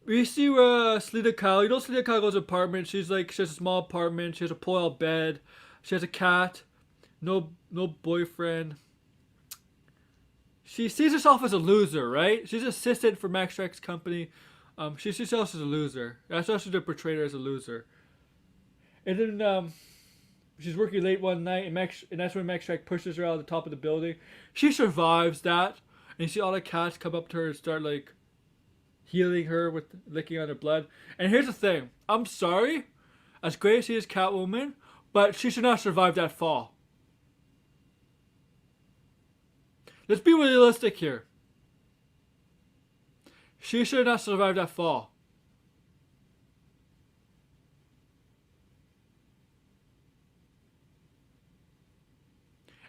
We see Selena Kyle. Selena Kyle goes to an apartment. She has a small apartment. She has a pull-out bed. She has a cat. No boyfriend. She sees herself as a loser, right? She's an assistant for Max Shrek's company. She sees herself as a loser. That's how she portrayed her, as a loser. And then she's working late one night, and that's when Max Shrek pushes her out of the top of the building. She survives that, and you see all the cats come up to her and start like healing her with licking on her blood. And here's the thing: I'm sorry, as great as she is, Catwoman, but she should not survive that fall. Let's be realistic here. She should not survive that fall.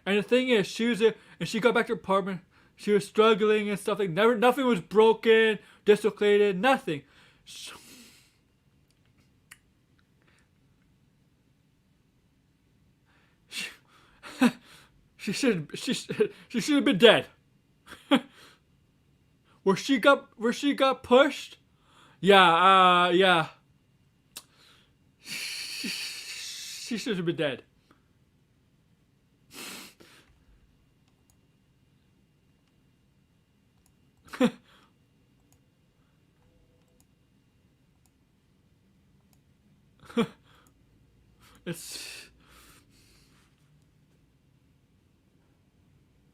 And the thing is, and she got back to her apartment. She was struggling and stuff like nothing was broken, dislocated, nothing. She should have been dead. where she got pushed, yeah. She should have been dead. It's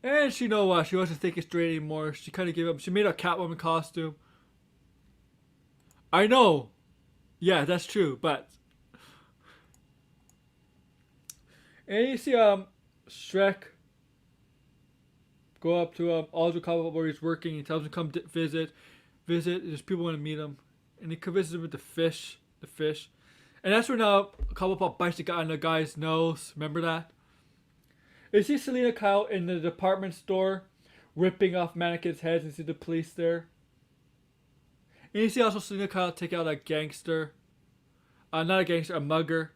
and she know what she wasn't thinking straight anymore. She kind of gave up. She made a Catwoman costume. I know, yeah, that's true. But and you see Shrek go up to Aldrich Cobblepot where he's working. He tells him to come visit. There's people want to meet him, and he convinces him with the fish. And that's when Cobblepot bites the guy on the guy's nose. Remember that? You see Selena Kyle in the department store ripping off mannequins' heads, and see the police there. And you see also Selena Kyle take out a gangster. Not a gangster, a mugger.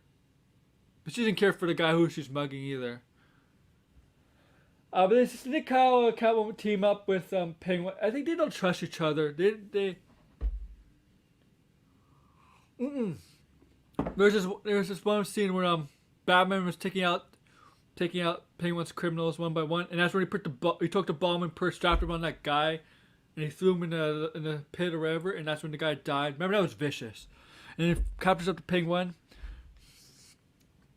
But she doesn't care for the guy who she's mugging either. But then Selena Kyle and Catwoman team up with Penguin. I think they don't trust each other. They There's this one scene where Batman was taking out Penguin's criminals one by one, and that's when he took the bomb and strapped him on that guy, and he threw him in the pit or whatever, and that's when the guy died. Remember, that was vicious. And he captures up the Penguin.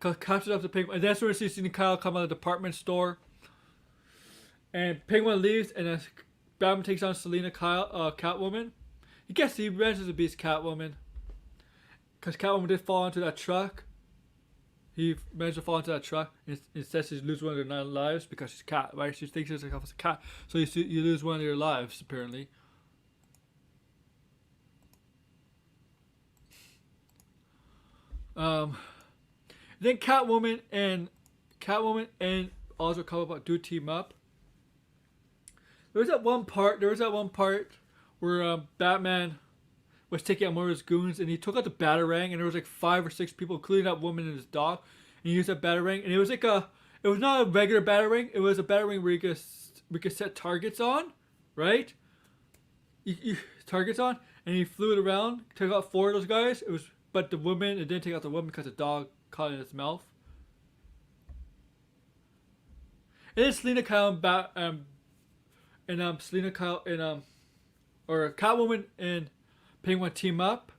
And that's when we see Selena Kyle come out of the department store. And Penguin leaves, and then Batman takes on Selena Kyle, Catwoman. He manages to beat Catwoman. Because Catwoman did fall into that truck. He managed to fall into that truck. And instead, she loses one of their 9 lives because she's a cat, right? She thinks she's a cat. So you lose one of your lives, apparently. Then Catwoman and also Cobblepot do team up. There was that one part where Batman was taking out more of his goons, and he took out the Batarang, and there was like 5 or 6 people, including that woman and his dog, and he used that Batarang, and it was not a regular Batarang, it was a Batarang where we could set targets on, right? Targets on, and he flew it around, took out 4 of those guys. But the woman, it didn't take out the woman because the dog caught it in its mouth. And then Selena Kyle or Catwoman and Penguin team up.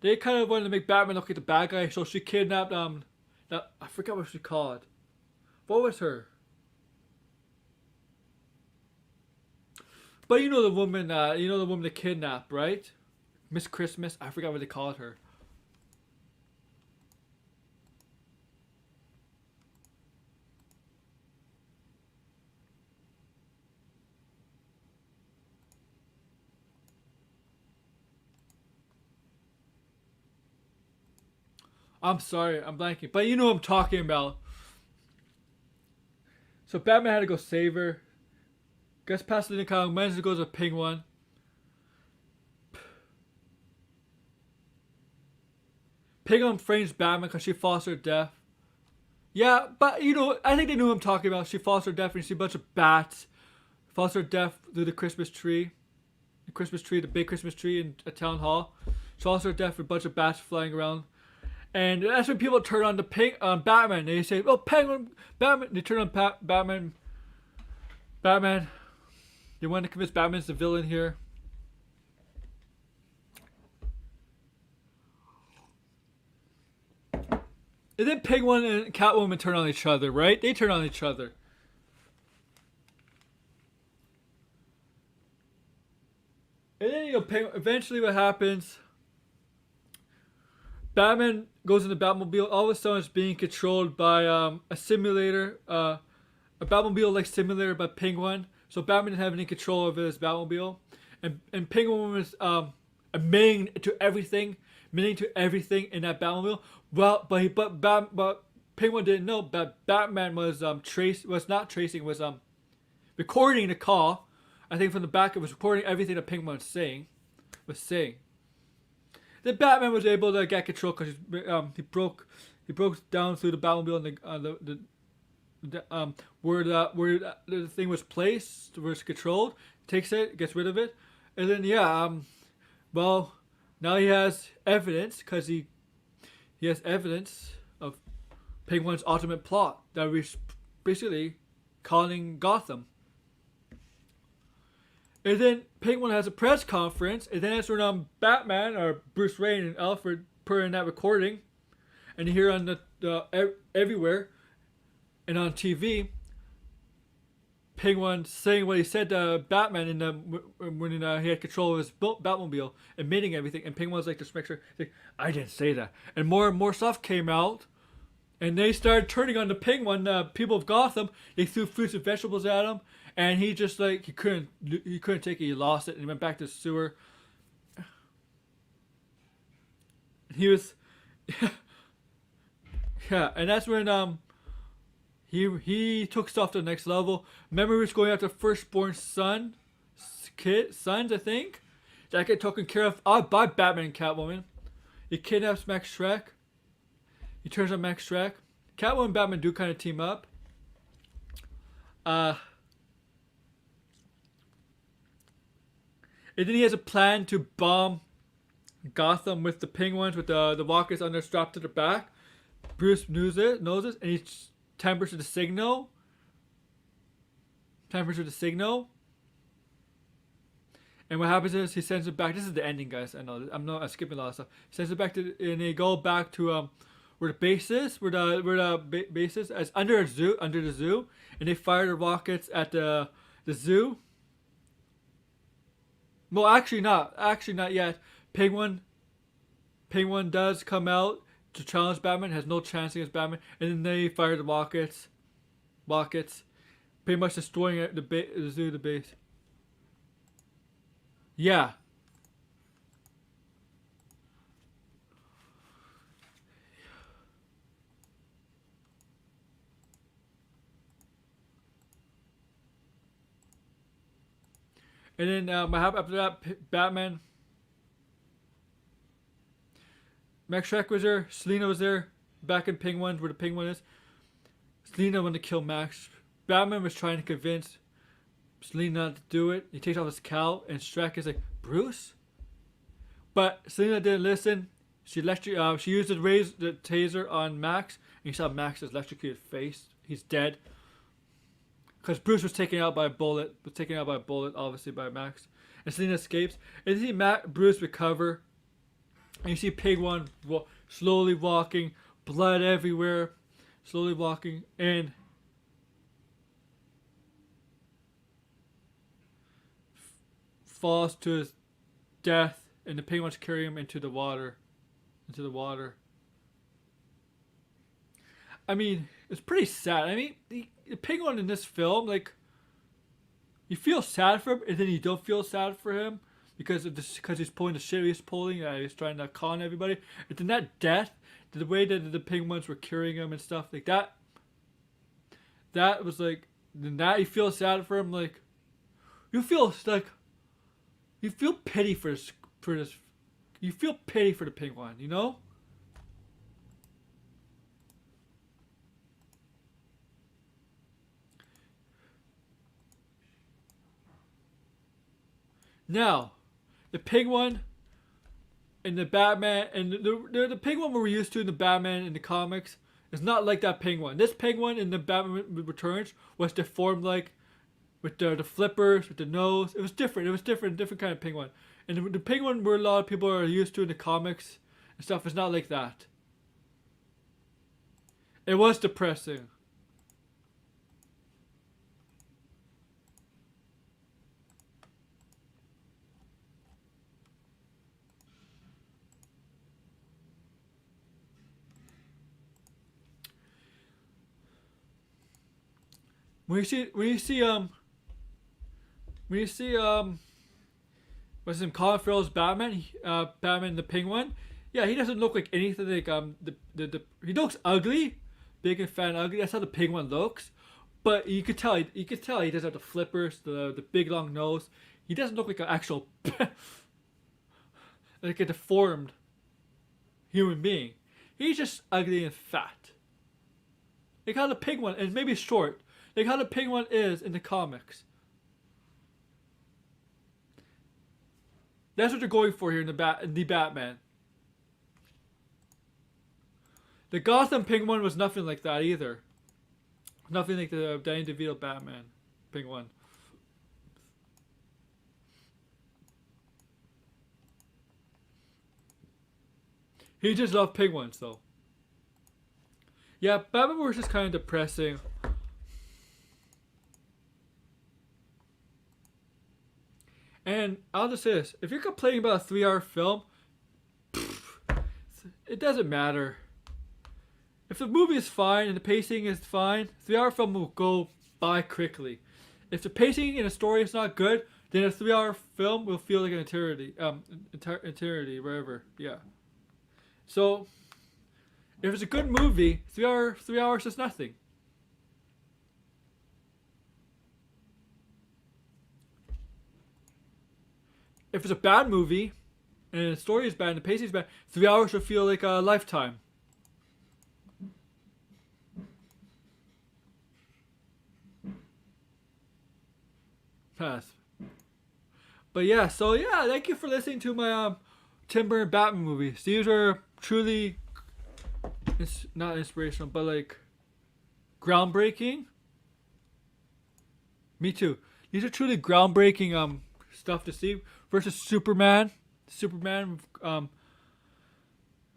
They kind of wanted to make Batman look like the bad guy, so she kidnapped I forgot what she called. What was her? But you know the woman they kidnapped, right? Miss Christmas. I forgot what they called her. I'm sorry, I'm blanking. But you know what I'm talking about. So Batman had to go save her. Gets past the Kyle, manages to go to the Penguin. Penguin frames Batman because she falls to her death. Yeah, but you know, I think they knew what I'm talking about. She falls to her death and you see a bunch of bats. Falls to her death through the Christmas tree. The big Christmas tree in a town hall. She falls to her death with a bunch of bats flying around. And that's when people turn on Batman. They say, "Oh, Penguin, Batman." They turn on Batman. They want to convince Batman's the villain here. And then Penguin and Catwoman turn on each other, right? They turn on each other. And then, eventually what happens, Batman goes in the Batmobile. All of a sudden it's being controlled by a simulator, a Batmobile-like simulator by Penguin. So Batman didn't have any control over his Batmobile. And Penguin was admitting to everything in that Batmobile. Well, but Penguin didn't know that Batman was recording the call. I think from the back it was recording everything that Penguin was saying. Then Batman was able to get control because he broke down through the Batmobile and where the thing was placed, where it's controlled, takes it, gets rid of it, and then well, now he has evidence because he has evidence of Penguin's ultimate plot that was basically calling Gotham. And then Penguin has a press conference, and then that's when Batman or Bruce Wayne and Alfred put in that recording, and you hear on the everywhere and on TV, Penguin saying what he said to Batman when he had control of his Batmobile, admitting everything, and Penguin's like, just make sure, like, I didn't say that, and more stuff came out. And they started turning on the Penguin, people of Gotham. They threw fruits and vegetables at him, and he just like he couldn't take it. He lost it, and he went back to the sewer. He was, yeah, and that's when he took stuff to the next level. Remember, he was going after firstborn sons, I think, that get taken care of by Batman and Catwoman. He kidnaps Max Schreck. He turns on Max Schreck. Catwoman and Batman do kind of team up. And then he has a plan to bomb Gotham with the Penguins, with the walkers on their strapped to their back. Bruce knows it, and he tampers with the signal. And what happens is he sends it back. This is the ending, guys. I know I'm skipping a lot of stuff. He sends it back and they go back to where the base is, where the base is, as under the zoo, and they fire the rockets at the zoo. Well, actually not yet. Penguin does come out to challenge Batman, has no chance against Batman, and then they fire the rockets, pretty much destroying the zoo, the base. Yeah. And then what happened after that? Batman, Max Schreck was there. Selina was there. Back in Penguin, where the Penguin is. Selina wanted to kill Max. Batman was trying to convince Selina not to do it. He takes off his cowl, and Schreck is like, Bruce? But Selina didn't listen. She used the taser on Max, and you saw Max's electrocuted face. He's dead. Because Bruce was taken out by a bullet. Obviously, by Max. And Selina escapes. And you see Bruce recover. And you see Penguin slowly walking. Blood everywhere. Slowly walking. And falls to his death. And the Penguins carry him into the water. I mean, it's pretty sad. I mean, the Penguin in this film, like, you feel sad for him, and then you don't feel sad for him because he's pulling the shit he's pulling. He's trying to con everybody. And then that death, the way that the Penguins were curing him and stuff like that, that was like, then that you feel sad for him. Like, you feel pity for this. You feel pity for the Penguin, you know? Now, the Penguin and the Batman and the Penguin we're used to in the Batman in the comics is not like that Penguin. This Penguin in the Batman Returns was deformed, like with the flippers, with the nose. It was different. Different kind of Penguin. And the Penguin where a lot of people are used to in the comics and stuff is not like that. It was depressing. When you see what's his name, Colin Farrell's Batman, Batman the Penguin. Yeah, he doesn't look like anything like he looks ugly, big and fat and ugly. That's how the Penguin looks. But you could tell he doesn't have the flippers, the big long nose. He doesn't look like an actual like a deformed human being. He's just ugly and fat. Like how the Penguin is, maybe short. Like how the Penguin is in the comics. That's what they're going for here in the Batman. The Gotham Penguin was nothing like that either. Nothing like the Danny DeVito Batman Penguin. He just loved penguins though. Yeah, Batman was just kind of depressing. And I'll just say this: if you're complaining about a 3-hour film, it doesn't matter. If the movie is fine and the pacing is fine, 3-hour film will go by quickly. If the pacing and the story is not good, then a 3-hour film will feel like an eternity. Eternity, wherever. Yeah. So, if it's a good movie, 3 hours is nothing. If it's a bad movie, and the story is bad and the pacing is bad, 3 hours will feel like a lifetime. Pass. But yeah, so yeah, thank you for listening to my Tim Burton Batman movies. These are truly, it's not inspirational, but like groundbreaking. Me too. These are truly groundbreaking stuff to see versus Superman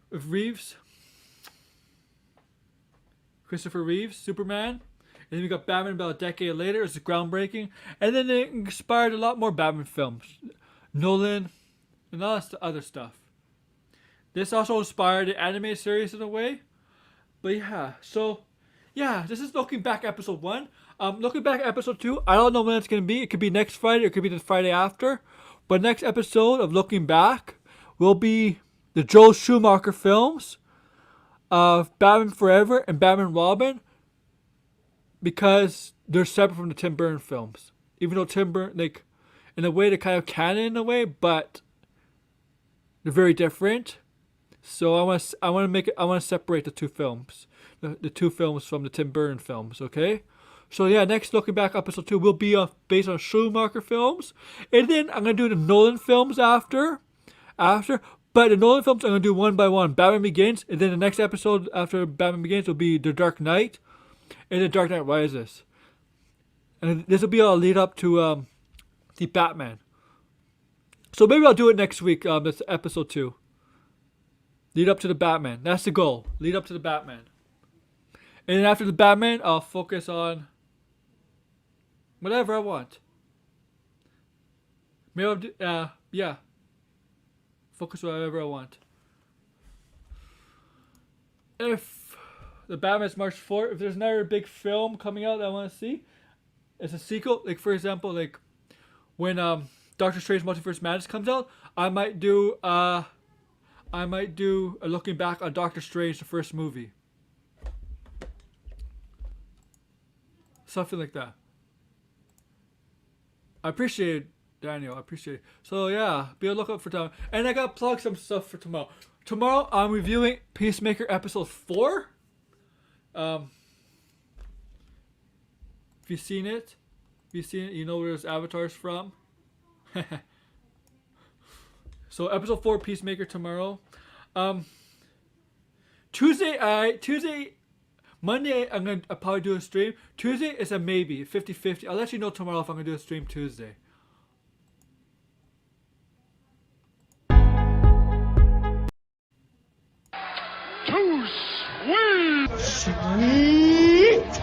with Reeves, Christopher Reeves, Superman. And then we got Batman about a decade later. It's groundbreaking. And then it inspired a lot more Batman films. Nolan and all that other stuff. This also inspired the anime series in a way. But yeah, so yeah, this is Looking Back episode 1. Looking Back episode 2, I don't know when it's going to be. It could be next Friday or it could be the Friday after. But next episode of Looking Back will be the Joel Schumacher films of Batman Forever and Batman Robin, because they're separate from the Tim Burton films. Even though Tim Burton, like, in a way, they're kind of canon in a way, but they're very different. So I want to separate the two films, the two films from the Tim Burton films. Okay. So yeah, next Looking Back episode 2 will be based on Schumacher films, and then I'm gonna do the Nolan films after. But the Nolan films I'm gonna do one by one. Batman Begins, and then the next episode after Batman Begins will be The Dark Knight, and The Dark Knight Rises. And this will be all lead up to the Batman. So maybe I'll do it next week. That's episode 2. Lead up to the Batman. That's the goal. Lead up to the Batman. And then after the Batman, I'll focus on whatever I want. Maybe I'll do, yeah. Focus on whatever I want. If the Batman's March 4th, if there's another big film coming out that I want to see, it's a sequel. Like, for example, like when Doctor Strange Multiverse Madness comes out, I might do a looking back on Doctor Strange, the first movie. Something like that. I appreciate it, Daniel. I appreciate it. So yeah, be on the lookout for tomorrow. And I got to plug some stuff for tomorrow. Tomorrow I'm reviewing Peacemaker episode 4. If you've seen it, you know where those avatars from. So episode 4 Peacemaker tomorrow. Monday I'll probably do a stream. Tuesday is a maybe, 50-50. I'll let you know tomorrow if I'm gonna do a stream Tuesday. Too sweet! Sweet.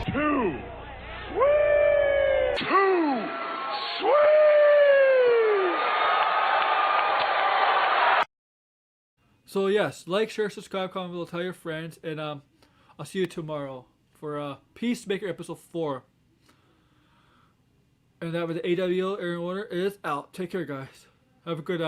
Too sweet. Too sweet. So yes, like, share, subscribe, comment below, tell your friends, and I'll see you tomorrow for Peacemaker episode 4. And that with the AWO Aaron Warner is out. Take care, guys. Have a good